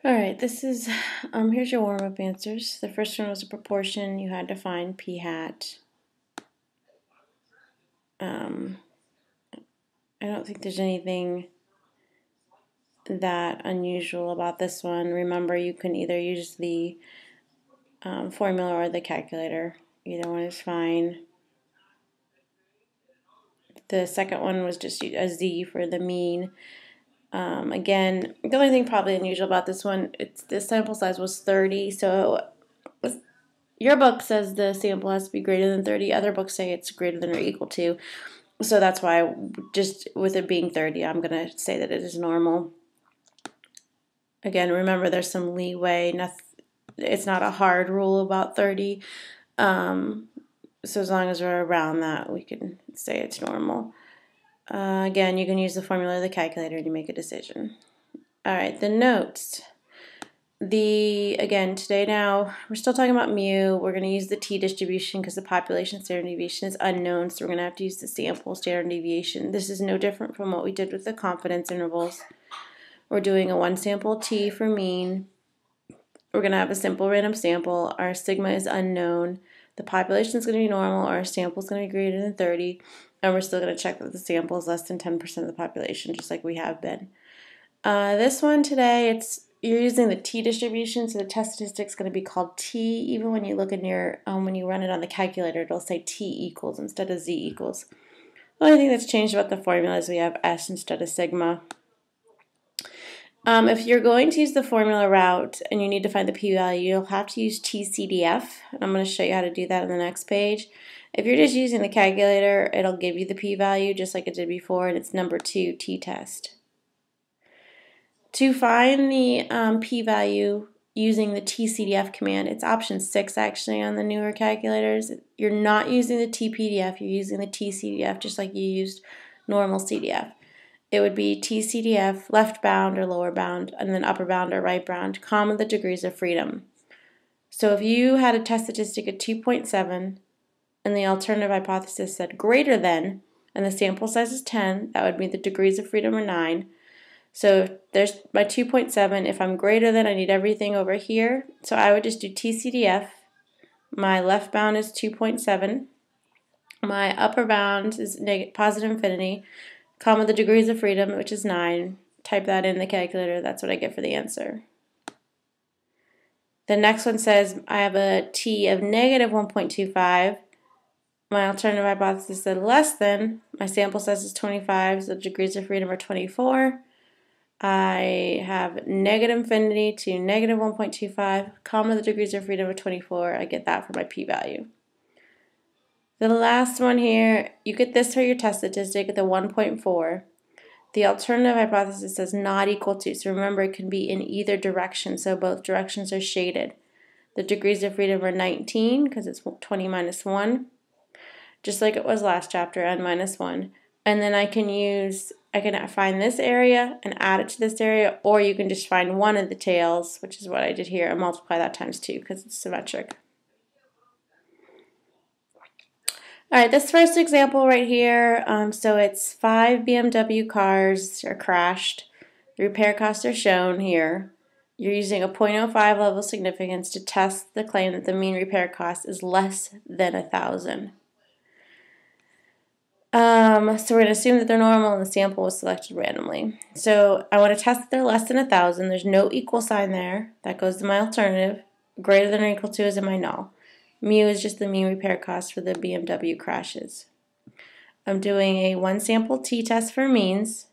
All right, this is, here's your warm-up answers. The first one was a proportion. You had to find p hat. I don't think there's anything that unusual about this one. Remember, you can either use the formula or the calculator. Either one is fine. The second one was just a z for the mean. Again, the only thing probably unusual about this one, the sample size was 30, so your book says the sample has to be greater than 30. Other books say it's greater than or equal to. So that's why, just with it being 30, I'm going to say that it is normal. Again, remember there's some leeway. It's not a hard rule about 30. So as long as we're around that, we can say it's normal. Again, you can use the formula or the calculator to make a decision. All right, the notes. Again, today now, we're still talking about mu. We're going to use the t-distribution because the population standard deviation is unknown, so we're going to have to use the sample standard deviation. This is no different from what we did with the confidence intervals. We're doing a one sample t for mean. We're going to have a simple random sample. Our sigma is unknown. The population is going to be normal. Our sample is going to be greater than 30. And we're still going to check that the sample is less than 10% of the population, just like we have been. This one today, you're using the t-distribution, so the test statistic is going to be called t. Even when you look in your, when you run it on the calculator, it'll say t equals instead of z equals. The only thing that's changed about the formula is we have s instead of sigma. If you're going to use the formula route and you need to find the p-value, you'll have to use TCDF, and I'm going to show you how to do that on the next page. If you're just using the calculator, it'll give you the p-value just like it did before, and it's number 2, t-test. To find the p-value using the TCDF command, it's option 6 actually on the newer calculators. You're not using the TPDF, you're using the TCDF just like you used normal CDF. It would be TCDF, left bound or lower bound, and then upper bound or right bound, comma the degrees of freedom. So if you had a test statistic of 2.7 and the alternative hypothesis said greater than, and the sample size is 10, that would mean the degrees of freedom are 9. So there's my 2.7. If I'm greater than, I need everything over here. So I would just do TCDF. My left bound is 2.7. My upper bound is positive infinity, comma the degrees of freedom, which is 9. Type that in the calculator. That's what I get for the answer. The next one says I have a t of negative 1.25. My alternative hypothesis said less than. My sample size is 25, so the degrees of freedom are 24. I have negative infinity to negative 1.25, comma the degrees of freedom of 24. I get that for my p-value. The last one here, you get this for your test statistic at the 1.4. The alternative hypothesis says not equal to, so remember it can be in either direction, so both directions are shaded. The degrees of freedom are 19 because it's 20 minus 1, just like it was last chapter, n minus 1. And then I can find this area and add it to this area, or you can just find one of the tails, which is what I did here, and multiply that times 2 because it's symmetric. All right, this first example right here, so it's 5 BMW cars are crashed. The repair costs are shown here. You're using a 0.05 level of significance to test the claim that the mean repair cost is less than 1,000. So we're going to assume that they're normal and the sample was selected randomly. So I want to test that they're less than 1,000. There's no equal sign there. That goes to my alternative. Greater than or equal to is in my null. Mu is just the mean repair cost for the BMW crashes. I'm doing a one sample t-test for means.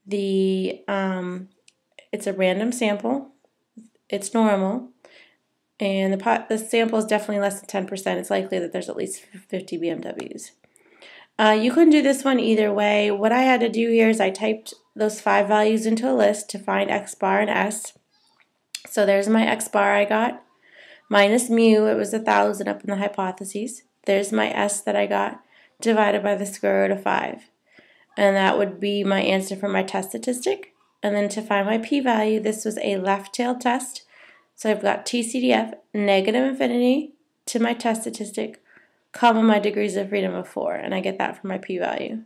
It's a random sample. It's normal. And the sample is definitely less than 10%. It's likely that there's at least 50 BMWs. You can do this one either way. What I had to do here is I typed those 5 values into a list to find x bar and s. So there's my x bar I got. Minus mu, it was 1,000 up in the hypotheses. There's my s that I got, divided by the square root of 5. And that would be my answer for my test statistic. And then to find my p-value, this was a left-tailed test. So I've got TCDF, negative infinity to my test statistic, comma my degrees of freedom of 4, and I get that for my p-value.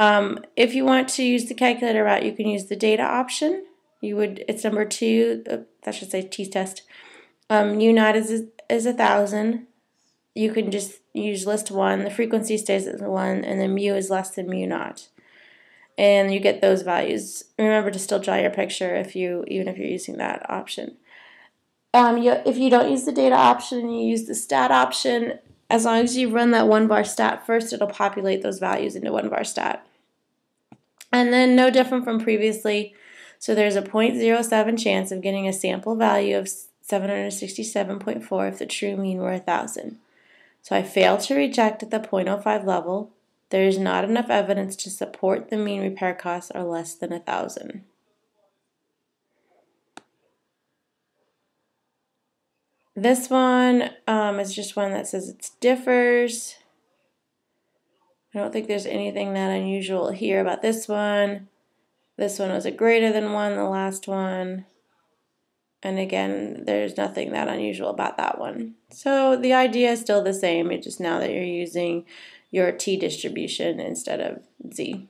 If you want to use the calculator route, you can use the data option. it's number 2, that should say t-test. U0 is 1,000. You can just use list 1. The frequency stays at 1, and then mu is less than mu0. And you get those values. Remember to still draw your picture even if you're using that option. If you don't use the data option and you use the stat option, as long as you run that 1-bar stat first, it'll populate those values into 1-bar stat. And then no different from previously. So there's a 0.07 chance of getting a sample value of 767.4 if the true mean were 1,000. So I failed to reject at the 0.05 level. There is not enough evidence to support the mean repair costs are less than 1,000. This one is just one that says it differs. I don't think there's anything that unusual here about this one. This one was a greater than 1, the last one. And again, there's nothing that unusual about that one. So the idea is still the same. It's just now that you're using your t distribution instead of z.